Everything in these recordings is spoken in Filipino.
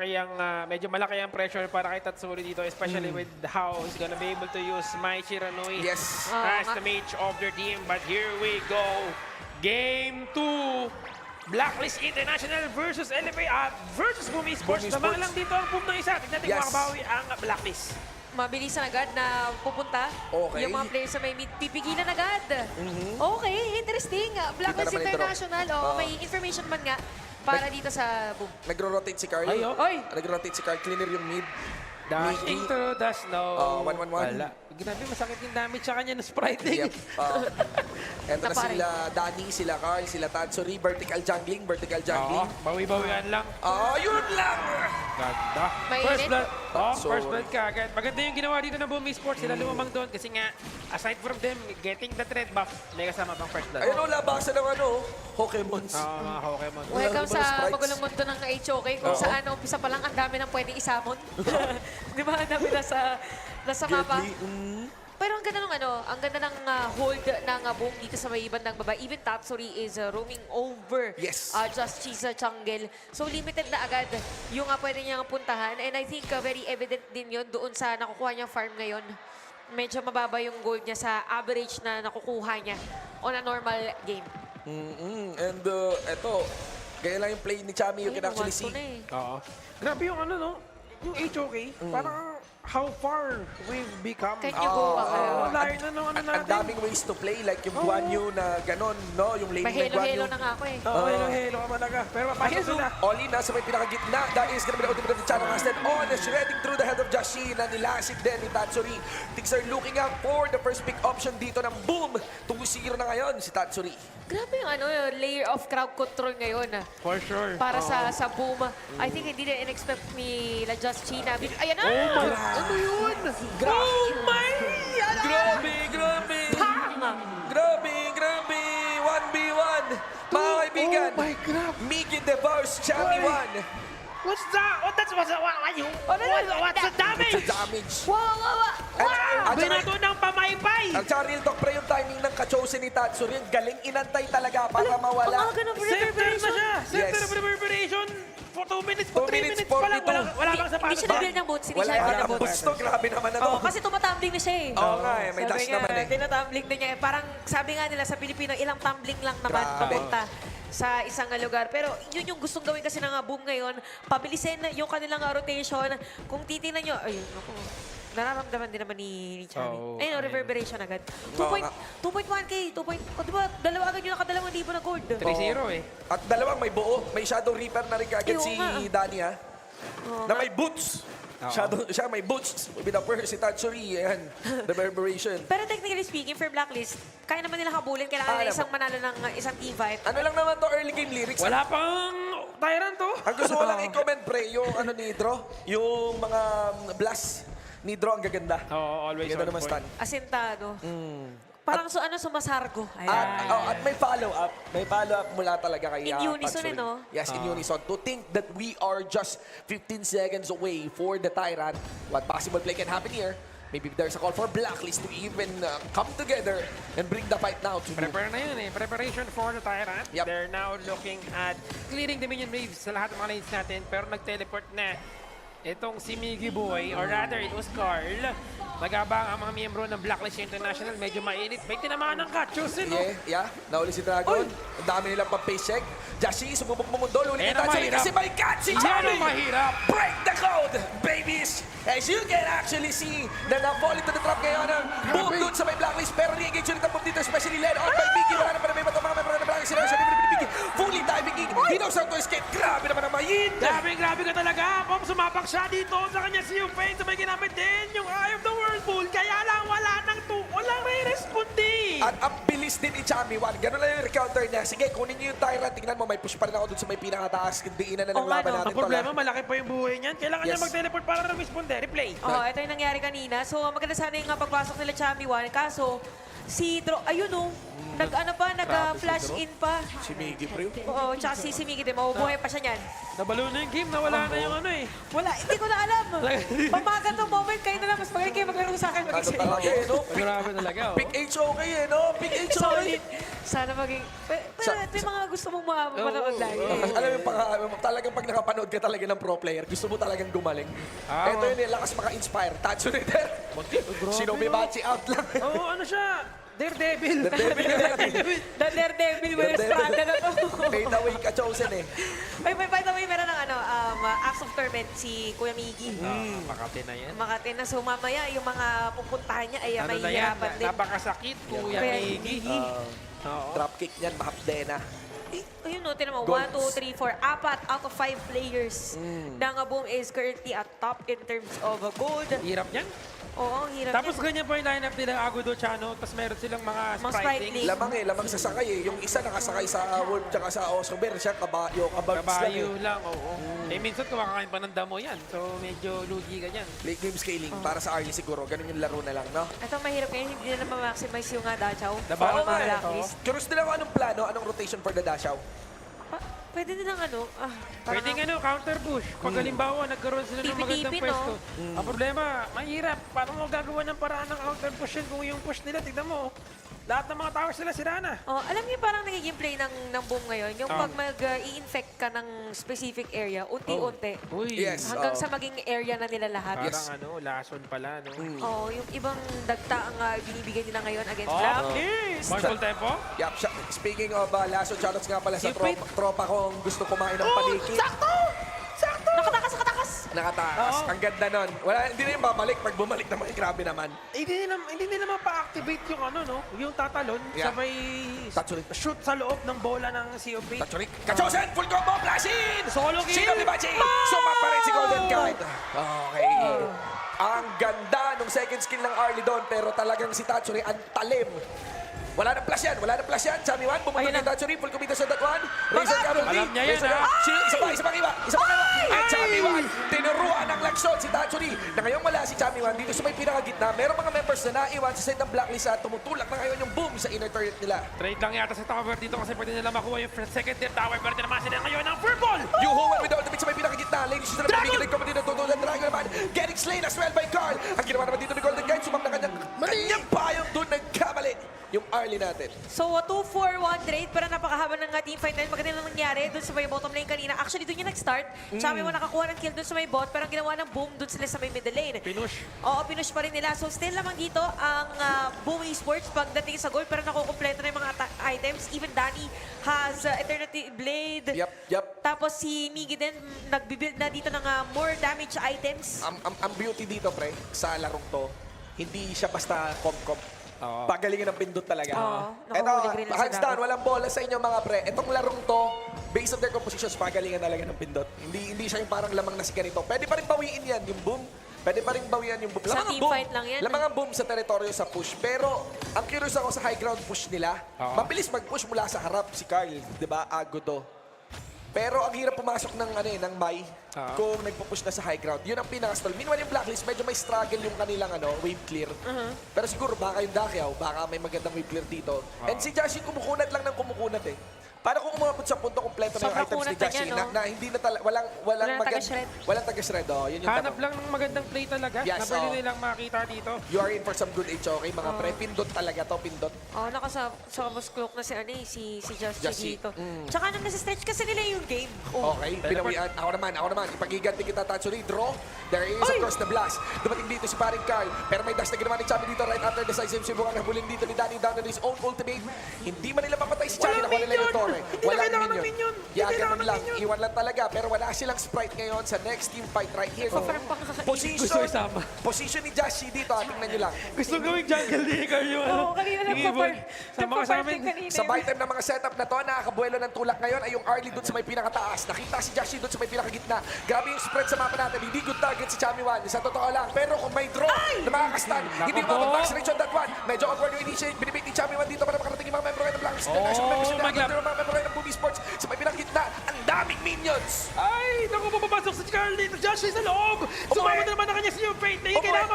medyo malaki ang pressure para kay Tatsuri dito, especially with how he's gonna be able to use Mai Shiranui Yes. as the mage of their team. But here we go. Game 2. Blacklist International versus LFA versus Boom Esports. Boom Lamang Esports. lang dito ang Boom ng isa. Tignan natin Yes. makabawi ang Blacklist. Mabilisan agad na pupunta. Okay. Yung mga players sa may mid, pipigilan agad. Okay, interesting. Blacklist naman ito, International. Oh, may information man nga para dito sa Boom. Nagro-rotate si Carl. Ay, oh. Oy! Nagro-rotate si Carl. Cleaner yung mid. Dash Miggy. into, dash no. 1-1-1. Wala. Grabe, masakit yung damage sa kanya ng sprite. Yep. Eto na Napare. sila Danny, sila Carl, sila Tatsuri. Vertical jungling, vertical Oo, jungling. bawi-bawian lang. Yun lang! Ganda. May First init. blood. Oh, So- first blood ka agad. Maganda yung ginawa dito ng Boom Esports. Sila lumamang doon kasi nga, aside from them getting the threat buff, may kasama pang first blood. Ayun o, labasan ng Pokemons. Oo, mga Pokemon. Welcome Mga sa sprites. magulong mundo ng HOK kung Oo. saan umpisa pa lang ang dami ng pwedeng isamon. Di ba? Ang dami nasa mapa. Deadly. Pero ang ganda ng ang ganda ng hold ng Boom dito sa may bandang baba. Even Tatsuri is roaming over Yes. Just Cheese Jungle. So limited na agad yung pwede niyang puntahan. And I think very evident din yun doon sa nakukuha niyang farm ngayon. Medyo mababa yung gold niya sa average na nakukuha niya on a normal game. And eto, gaya lang yung play ni Chami, you can actually see. Oo. Grabe yung no? Yung HOK, parang how far we've become. Can you go back? Oo, layo na nung Ang natin. daming ways to play, like yung Guan Yu na ganon, no? Yung lane May ng Guan Yu. helo-helo na nga ako eh. Oo, helo ka talaga. Pero mapasok sila. Oli na sa may pinakagitna. That is gonna be the ultimate of the channel master. On, shredding through the head of Jashi na nilasik din ni Tatsuri. Things are looking out for the first pick option dito ng Boom. 2-0 na ngayon si Tatsuri. Grabe yung yung layer of crowd control ngayon. For sure. Para sa Boom. I think hindi na in-expect ni La Just China. Ayan na! Oh my, ano yun? Oh my! Grabe, grabe! Grabe, grabe! 1v1! Mga kaibigan, Oh my God! Miggy devours Chami 1. What's that? What's the damage? Sa damage. Wow, wow, wow! At saka- Binato ng pamaypay! At saka real talk, pre, yung timing ng ka-chosen ni Tatsuri, yung galing inantay talaga para mawala. Ang aga ng Center na reverberation. siya! Center Yes. of reverberation! For 2 minutes, for 2 3 minutes, minutes pa lang. 42. Wala bang sapatos. Hindi siya nag-build ng boots. Hindi Wala siya nag-build ng ang boots. boots to, grabe naman na to. Oo, kasi tumatumbling na siya eh. Oo nga eh, may Sabi dash nga, naman eh. Tinatumbling na niya. Parang sabi nga nila sa Pilipino, ilang tumbling lang naman Grabe. papunta sa isang lugar. Pero yun yung gustong gawin kasi ng Boom ngayon. Pabilisin yung kanilang rotation. Kung titingnan nyo, ayun, ako. Nararamdaman din naman ni Chami. Oo, Ayun, reverberation agad. Oo nga. 2.1K, 2. Diba, dalawa agad yung nakadalawang libo na gold. 3-0 eh. At dalawang may buo, may Shadow Reaper na rin kaagad Ayun si nga. Danny ha. Oo Na nga. may boots. Oo. Siya may boots. With a first si Tatsuri, ayan. Reverberation. Pero technically speaking, for Blacklist, kaya naman nila habulin. Kailangan nila Alam isang manalo ng isang team fight. Ano lang naman to, early game lyrics. Wala pang Tyrant to. Ang gusto ko lang i-comment, pre, yung ano ni Dro, yung mga blast ni Dro, ang gaganda. Oo, always Ganda on naman point. stun. Asintado. Parang sumasargo. At may follow-up. May follow-up mula talaga kay In unison, Tatsuri. no? Yes, in unison. To think that we are just 15 seconds away for the Tyrant, what possible play can happen here? Maybe there's a call for Blacklist to even come together and bring the fight now to Prepare na yun eh. Preparation for the Tyrant. Yep. They're now looking at clearing the minion waves sa lahat ng mga lanes natin. Pero nag-teleport na itong si Miggy Boy, or rather it was Carl. Nagabang ang mga miyembro ng Blacklist International. Medyo mainit. May tinamaan ng Katsusin. Yeah. Nauli si Dragon. Ang dami nilang pang-face check. Jashi, sumubok mo mundo. Luli Yan ni ang Tatsuri mahirap. kasi may cut si Yan Chami. ang mahirap. Break the code, babies! As you can actually see na na-fall into the trap ngayon ng Boom doon sa may Blacklist. Pero re-engage ulit ang Boom dito, especially led on by Mickey. Wala na pa na may mga member ng Blacklist. Sila siya ni Mickey. Fully diving in. Dino sa to escape. Grabe naman ang mayin. Grabe ka talaga. Pom, sumapak siya dito sa kanya si Yupain. Sabay ginamit din yung Eye of the Whirlpool. Kaya lang wala nang walang may respondi. At ang bilis din ni Chami Wan. Ganun lang yung recounter niya. Sige, kunin niyo yung Tyrant. Tingnan mo, may push pa rin ako dun sa may pinakataas. Diinan na ng Oo nga, laban no? natin. Ang problema, malaki pa yung buhay niyan. Kailangan niya Yes. mag-teleport para na-responde. Replay. Oh, ito yung nangyari kanina. So, maganda sana yung pagpasok nila Chami 1. Kaso, si Dro, ayun oh, nag-flash Dro. in pa. Si Miggy, bro. Oo, tsaka si Miggy din, mabubuhay pa siya niyan. Nabalo na yung game. Nawala na yung ano eh. Wala, hindi ko na alam. Pamagat ng moment, kayo na lang. Mas magaling kayo maglaro sa akin. Ano talaga eh, no? Grabe talaga oh. Pick HOK eh, no? Pick HOK. Solid. Sana maging... May mga gusto mong mga manood lagi. Alam mo yung talagang pag nakapanood ka talaga ng pro player, gusto mo talagang gumaling. Ah, Ito yun, lakas maka-inspire. Tatsuri there. Shinobi Bachi out lang. Oo, ano siya? Daredevil. The Daredevil wears Daredevil. Prada na to. Fade away ka chosen eh. Ay, by the way, meron ng Acts of Torment si Kuya Miggy. Makati na yan. Makati na. So mamaya, yung mga pupuntahan niya ay Ano na yan? mahihirapan din. Napakasakit, Kuya Kuya Miggy. Oo. Dropkick niyan, mahapdena. Ayun no, tinan mo, Goals. 1, 2, 3, 4, apat out of 5 players. Boom is currently at top in terms of gold. Hirap yan. Oo, ang hirap Tapos niya. ganyan po yung lineup nila, Agudo Chano, tapos meron silang mga Mga Sprite Sprite Link. Link. Lamang sasakay eh. Yung isa nakasakay sa Wolf tsaka sa Osober, siya kabayo, kabags lang eh. Kabayo lang, oo. Eh, minsan kumakain pa ng damo yan. So, medyo lugi ka dyan. Late game scaling para sa Arlie siguro. Ganun yung laro na lang, no? Ito mahirap ngayon, hindi na ma-maximize yung Dachaw. Nabahan Oo, na rin, blacklist. Curious din ako anong plano, anong rotation for the Dashaw. Pwede din ang parang Pwedeng counter push. Pag halimbawa, nagkaroon sila ng magandang Tipi-tipi, no? pwesto. Ang problema, mahirap. Paano mo gagawa ng paraan ng counter push yan kung yung push nila, tignan mo. Lahat ng mga towers nila sira na. Oh, alam niyo parang nagiging play ng boom ngayon, yung Ah. pag mag-i-infect ka ng specific area, unti-unti. Uy, Yes. Hanggang sa maging area na nila lahat. parang lason pala, no? Oh, yung ibang dagta ang binibigay nila ngayon against Oh, Blacklist. More full tempo? Yup, speaking of laso, shoutouts nga pala sa Cupid. tropa kong gusto kumain ng paniki. Sakto! Sakto! Nakatakas, nakatakas! Nakatakas. Oo. Ang ganda nun. Hindi na yung babalik. Pag bumalik naman, grabe naman. Hindi nila mapa-activate yung no? Yung tatalon, Yeah. sabay Tatsuri. shoot sa loob ng bola ng COP. Tatsuri. Kachosen! Full combo! Flashin! Solo kill! Sino ni Bachi? Suma pa rin si Golden Kite. Okay. Ang ganda nung second skill ng Arlie doon, pero talagang si Tatsuri ang talim. Wala nang flash yan, Chami Wan, pumunta Ayun kay Tatsuri, full committed sa that one. Razor Cavalry. Alam niya yan, Razor ha? Cavalry. Isa pa iba. At Chami Wan, tinuruan ng laksyon si Tatsuri. Na ngayon wala si Chami Wan dito sa may pinakagitna. Merong mga members na naiwan sa side ng blacklist at tumutulak na ngayon yung boom sa inner turret nila. Trade lang yata sa tower dito kasi pwede nila makuha yung second tier tower. Pero naman sila ngayon ng purple! Yung Huwan with the ultimate sa may pinakagitna. Ladies and gentlemen, bigyan ng comedy na tutulad. Dragon naman, getting slain as well by Carl. Ang ginawa naman dito ni Golden Kite, sumam na kanyang payong doon nagkamali. Yung Arlie natin. So, 2-4-1 trade, pero napakahaba ng teamfight na yun. Maganda lang nangyari doon sa may bottom lane kanina. Actually, doon yung nag-start. Chami mo nakakuha ng kill doon sa may bot, pero ang ginawa ng boom doon sila sa may middle lane. Pinush. Oo, pinush pa rin nila. So, still naman dito ang Boom Esports pagdating sa goal, pero nakukumpleto na yung mga items. Even Danny has Eternity Blade. Yup. Tapos si Miggy din, nagbibuild na dito ng more damage items. Ang beauty dito, pre, sa larong to, hindi siya basta comp. Oo. Pagalingan ng pindot talaga. Oo, Ito, nakuhulig rin lang sa hands down, dapat. walang bola sa inyo mga pre. Itong larong to, based on their compositions, pagalingan talaga ng pindot. Hindi siya yung parang lamang na si ganito. Pwede pa rin bawiin yan, yung boom. Pwede pa rin bawian yung boom. Sa Lamang ang team boom. fight lang yan. Lamang ang boom sa teritoryo sa push. Pero, ang curious ako sa high ground push nila, Oo. mabilis mag-push mula sa harap si Carl. Di ba? Agudo. Pero ang hirap pumasok ng Mai kung nagpo-push na sa high ground. Yun ang pinaka-stall. Meanwhile, yung Blacklist, medyo may struggle yung kanilang wave clear. Pero siguro baka yung Dakiao, baka may magandang wave clear dito. And si Jashi kumukunat lang ng kumukunat eh. Paano kung umabot sa punto kompleto na yung Sobrang items ni kunat na Jashi niya, no? na hindi na walang Walang magand- taga-shred. Walang taga-shred. Oh, yun yung Hanap tanong. lang ng magandang play talaga Yes, na pwede oo. nilang makita dito. You are in for some good HOK, mga pre. Pindot talaga to, pindot. Oh, sa mas cloak na si Justin Justin. dito. Tsaka nang nasa-stretch kasi nila yung game. Oh. Okay, pinawian. Ako naman. Ipagiganti kita, Tatsuri. Draw. There is, of course, the blast. Dumating dito si paring Carl. Pero may dash na ginawa ni Chami dito right after decisive. Sibukan na bulin dito ni Danny down on his own ultimate. Hindi man nila mapatay si Chami. Walang Nakuha nila yung minion! Torre. Hindi Walang na kailangan ng minion. minion! Yeah, Hindi ganun kailangan ng lang. minion! Iwan lang talaga. Pero wala silang sprite ngayon sa next team fight right here. Parang pakakainin. Gusto isama. Position ni Jashi dito. Tingnan nyo lang. Gusto gawing jungle din yung Oo, kanina Ibon. Sama ka sa amin. kanina. Sa buy time ng mga setup na to, nakakabuelo ng tulak ngayon ay yung Arlie doon sa may pinakataas. Nakita si Jashi doon sa may pinakagitna. Grabe yung spread sa mapa natin. Hindi good target si Chami Wan. Sa totoo lang. Pero kung may draw na makakastan, hindi Nako po. mabag-max range on that one. Medyo awkward yung initiate. Binibait ni Chami Wan dito para makarating yung mga member kayo ng Black Steel. National members Oh, nila. my God. Pero mga member kayo ng Booby Sports sa may pinakagitna. Ang daming minions. Ay, naku, papapasok si Carl dito. Josh sa loob. Sumama na naman na kanya sa yung fate. Kailangan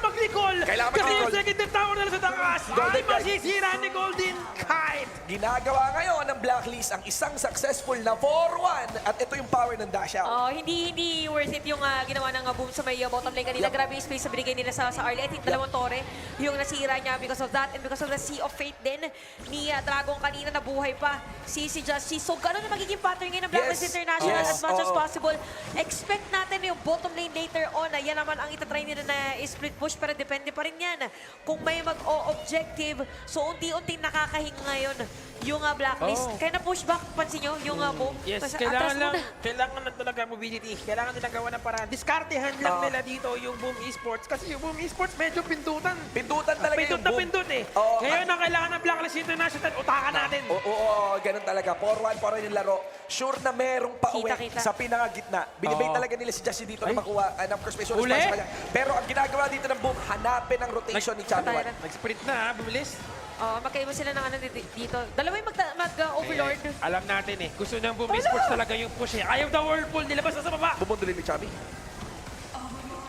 mag-recall. Kailangan Kasi mag-recall. yung second tier tower nila sa takas. Golden Ay, Kite. masisira ni Golden Kite. Ginagawa ngayon ng Blacklist ang isang successful na 4-1. At ito yung power ng dash out. Oh, hindi worth it yung ginawa ng boom sa may bottom lane kanina. Yup. Grabe yung space na binigay nila sa Arlie. I think dalawang tore yung nasira niya because of that and because of the Sea of Fate din ni Dragon kanina na buhay pa si Justy. So, gano'n na magiging pattern ngayon ng Blacklist Yes. International Yes. as much as Oo. possible. Expect natin yung bottom lane later on. Yan naman ang itatry nila na split push, pero depende pa rin yan. Kung may mag-o-objective, so unti-unting nakakahinga ngayon yung Blacklist. Oo. Kaya na-push back, pansin nyo, yung boom. Yes, Tapos kailangan atras lang, muna. kailangan na talaga mobility. Kailangan nila gawa ng paraan. Diskartehan lang nila dito yung Boom Esports. Kasi yung Boom Esports medyo pindutan. Pindutan talaga Pindut yung na boom. pindut eh. Oo. Ngayon ang kailangan ng Blacklist International, utakan natin. Oo, ganun talaga. 4-1 pa rin yung laro. Sure na merong pauwi Kita-kita. sa pinakagitna. Binibay Oo. talaga nila si Justin dito Ay. na makuha. And of course, may Uli. response sa kanya. Pero ang ginagawa dito ng Boom, hanapin ang rotation ni Chami Patay Wan. na. Nag-sprint na ha, bumilis. Magkaiba sila ng ano dito. Dalawa yung mag-overlord. Alam natin eh, gusto ng Boom Esports talaga yung push eh. Ayaw the whirlpool, nilabas na sa baba. Bumundulin ni Chami.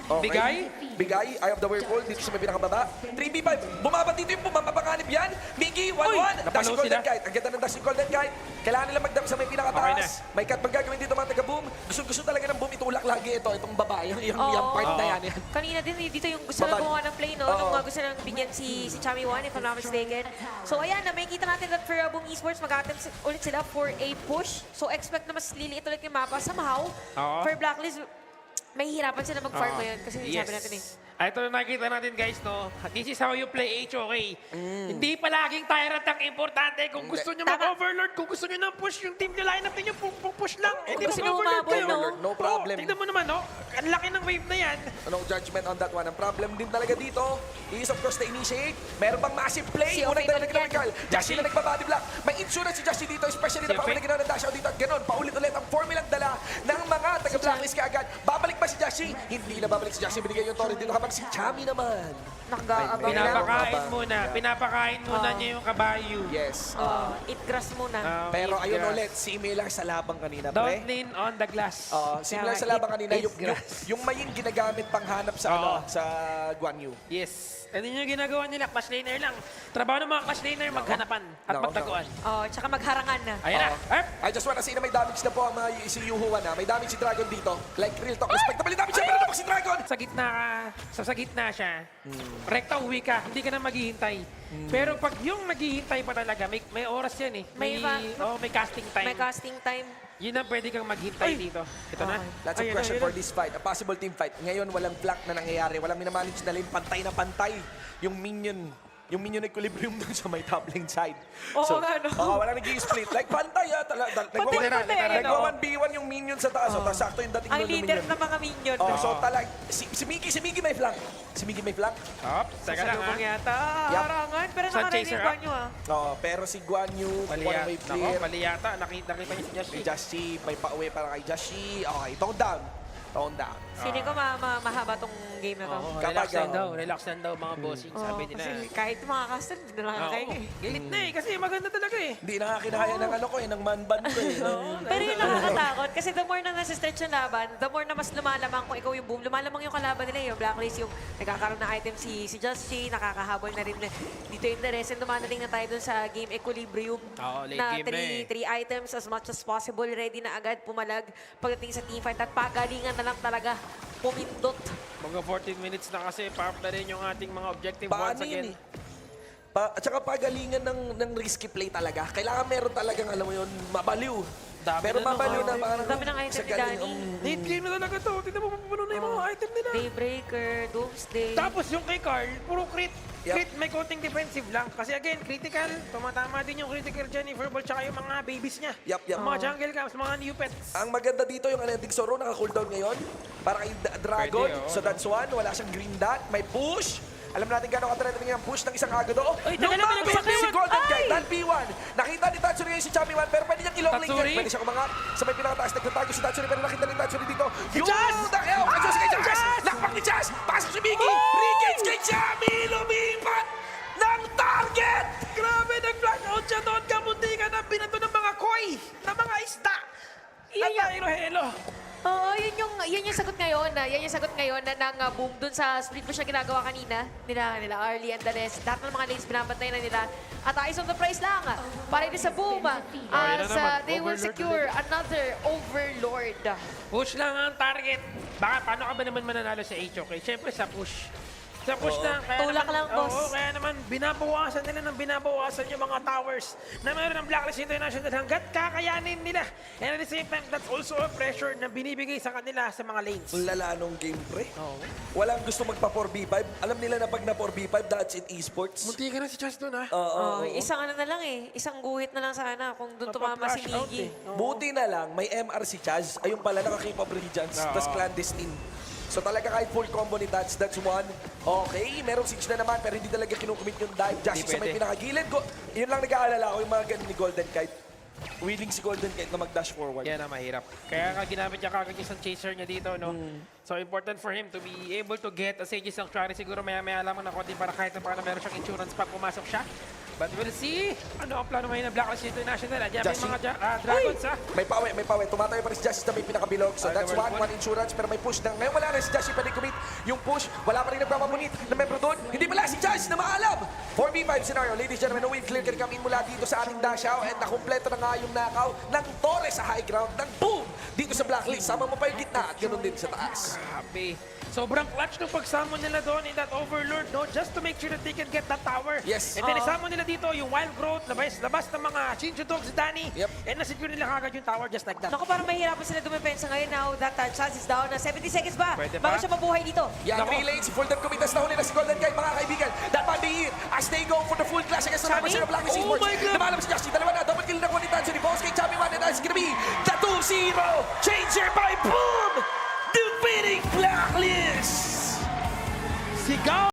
Okay. Bigay? Bigay, Eye of the Whirlpool, dito sa may pinakababa. 3v5, bumaba dito yung bumapanganib yan. Miggy, 1-1. napalo Dashing Golden sila. Kite. Ang ganda ng Dashing Golden Kite. Kailangan nila magdam sa may pinakataas. May cut magagawin dito mga taga-boom. Gusto talaga ng boom itulak lagi ito. Itong babae, yung part na yan. Kanina din, dito yung gusto na Babag. gumawa ng play, no? Oo. Nung gusto nang bigyan si Chami Wan, if I'm not mistaken. So, ayan, may kita natin that for Boom Esports, mag-attempt ulit sila for a push. So, expect na mas liliit ulit yung mapa. Somehow, Oo. for Blacklist, may hirapan sila mag-farm ngayon kasi sabi natin eh. Ito na nakikita natin guys, no? This is how you play HOK. Hindi palaging tyrant ang importante. Kung gusto nyo Tama. mag-overlord, kung gusto nyo ng push, yung team nyo lineup ninyo, push lang. Hindi gusto nyo mag-overlord umabol, kayo. no? No problem. Tignan mo naman, no? Ang laki ng wave na yan. No judgment on that one. Ang problem din talaga dito is of course the initiate. Meron bang massive play? Si Unang Ophir dalaga balik ng Carl. Jashi na nagbabody block. May insurance si Jashi dito, especially Si na Ophir. paulit na ginawa ng dash out dito at ganun. Paulit-ulit ang formulang dala ng mga taga-blacklist kaagad. Babalik ba si Jashi? Hindi na babalik si Jashi. Binigay yung torrent dito habang si Chami naman. Nakagaabang na. Pinapakain muna. Pinapakain muna niya yung kabayo. Yes. Eat grass muna. Pero ayun Grass. ulit, similar sa labang kanina, Don't pre. lean on the glass. Similar Kaya sa labang kanina, eat yung grass. main ginagamit panghanap sa Oo. sa Guan Yu. Yes. Ano yung ginagawa nila? Clash laner lang. Trabaho ng mga clash laner, maghanapan at Nako, magtaguan. Tsaka magharangan na. Ayan na. Erp! I just wanna say na may damage na po ang mga si Yuhuan na. May damage si Dragon dito. Like real talk. Respectable yung damage siya. Pero naman si Dragon. Sa gitna ka, sa gitna siya, rekta uwi ka, hindi ka na maghihintay. Pero pag yung naghihintay pa talaga, may oras yan eh. May May casting time. May casting time. Yun ang pwede kang maghintay dito. Ito na. Lots of Ayun na, pressure ayun for na. this fight. A possible team fight. Ngayon, walang flank na nangyayari. Walang minamanage na lane. Pantay na pantay. Yung minion equilibrium dun sa may top lane side. Oo nga, no? Walang nag-i-split. Like, pantay Pantay, Nagwa 1v1 yung minion sa taas. Tapos sakto yung dating Ang doon ng leader minion. ng mga minion. So, si Miggy may flank. Si Miggy may flank. Hop, teka lang ha. Salubong yata. Yup. Harangan. Pero Sun nakaready chaser, yung banyo Pero si Guan Yu, Mali kung ano yata. may Nako, clear. mali yata. Nakita niya si Josh. Si Jashi, may pauwi para kay Jashi. Okay, tone down. Tone down. Feeling ko mahaba tong game na to. Oo, Kapag, relax lang daw. Relax lang daw mga bossing, Oo, sabi nila. kasi kahit mga caster, hindi na lang Oo, kayo eh. Galit na eh, kasi maganda talaga eh. Hindi nakakinaya ng ano ko ng man-ban ko eh. Pero yun nakakatakot kasi the more na nasa-stretch yung laban, the more na mas lumalamang kung ikaw yung boom, lumalamang yung kalaban nila yung Blacklist, yung nagkakaroon ng item si Justy, nakakahabol na rin dito yung Deres, and dumadating na tayo dun sa game equilibrium Oo, late na game na eh. three items as much as possible, ready na agad pumalag pagdating sa teamfight at pagalingan na lang talaga pumindot. Mga 14 minutes na kasi, pa-up na rin yung ating mga objective Paano once again. yun eh? At saka pagalingan ng risky play talaga. Kailangan meron talagang, alam mo yun, mabaliw. Dami Pero na mabaliw nung- na parang... Dami ng item sa ni galing, Danny. Late game na talaga to. Tignan mo, papuno na yung mga item nila. Daybreaker, Doomsday. Tapos yung kay Carl, puro crit. Yep. Crit, may coating defensive lang. Kasi again, critical. Tumatama din yung critical Jennifer Ball tsaka yung mga babies niya. Yup, yup. Mga jungle camps, mga new pets. Ang maganda dito yung Unending Sorrow, naka-cooldown ngayon. Para kay Dragon. Pwede, oo, So that's one. Wala siyang green dot. May push. Alam natin gano'ng katrending ang push ng isang agado. Ay, taga na, Lumapit pinagpapakaiwan. si Golden Ay! Kite. Dan P1. Nakita ni Tatsuri ngayon si Chami Wan. Pero pwede niyang ilong link Tatsuri? yan. Pwede siya kumangat sa may pinakataas. Nagtatago si Tatsuri. Pero nakita ni Tatsuri dito. Yung Jazz! Dakeo! Ang Diyos kay Jazz! Nakpak ni Jazz! Pasok si Miggy! Regains kay Chami! Lumipat ng target! Grabe, nag-blackout siya doon. Kamunti ka na binato ng mga koi, ng mga isda. Yan yung- Hilo-hilo. Oo, yun yung sagot ngayon. Yan yung sagot ngayon ng boom dun sa split push na ginagawa kanina. Nila Arlie and Danes. Lahat ng mga lanes binabantay na nila. At eyes on the prize lang. Para din sa boom. yun na As naman. they will Overlord secure another Overlord. Push lang ang target. Baka paano ka ba naman mananalo sa HOK? Siyempre sa push. Sa push lang. Kaya Tulak naman, lang, boss. Oo, kaya naman binabawasan nila ng binabawasan yung mga towers na meron ng Blacklist International hanggat kakayanin nila. And at the same time, that's also a pressure na binibigay sa kanila sa mga lanes. Ang lala nung game, pre. Oo. Walang gusto magpa 4v5. Alam nila na pag na 4v5, that's it esports. Munti ka na si Chas doon, ha? Oh, isang ano na lang eh. Isang guhit na lang sana kung doon tumama si Mapa-flash out, Miggy. Oo. Buti na lang, may MR si Chaz. Ayun pala, naka-keep of regions. Oo. Tas clandestine. So talaga kahit full combo ni Tats, that's one. Okay, merong siege na naman, pero hindi talaga kinukumit yung dive. Justice sa may pwede. pinakagilid. Yun lang nag-aalala ko, yung mga ganun ni Golden Kite. Willing si Golden Kite na mag-dash forward. Yan ang mahirap. Kaya nga ginamit niya kagad yung isang chaser niya dito, no? So important for him to be able to get a Sage Sanctuary. Siguro maya-maya lamang na konti para kahit na paano meron siyang insurance pag pumasok siya. But we'll see. Ano ang plano ngayon ng Blacklist International? Andiyan may Justin. mga dragons, ha? May pawe. Tumatayo pa rin si Justice na may pinakabilog. So Ah, that's number one insurance, pero may push na. Ngayon wala na si Justice pa rin commit. Yung push, wala pa rin nagpapamunit na membro doon. Hindi pala si Justice na maalam. 4v5 scenario. Ladies and gentlemen, no win clear can come in mula dito sa ating dash out. And nakumpleto na nga yung knockout ng Torres sa high ground. Ng boom! Dito sa Blacklist. Sama mo pa yung gitna at ganun din sa taas. Grabe. Sobrang clutch ng pagsamon nila doon in that Overlord, no? Just to make sure that they can get that tower. Yes. And then isamon nila dito yung Wild Growth, labas ng mga Shinju Dogs, Danny. Yep. And nasecure nila kagad yung tower just like that. Naku, parang mahirapan sila dumepensa ngayon now that Chaz is down na 70 seconds ba? Pwede Baka pa? siya mabuhay dito. Yan, Nako. 3 lanes, full time committers na huli na si Golden Kite, mga kaibigan. That might be it. As they go for the full clash against the number Chami? 0 Blacklist Oh Esports. my God! Lumalabas si Justin, dalawa na, double kill na kunin tayo ni Boss King Chami Man, and that's gonna be the 2-0 changer by Boom! Defeating Blacklist! Sigaw!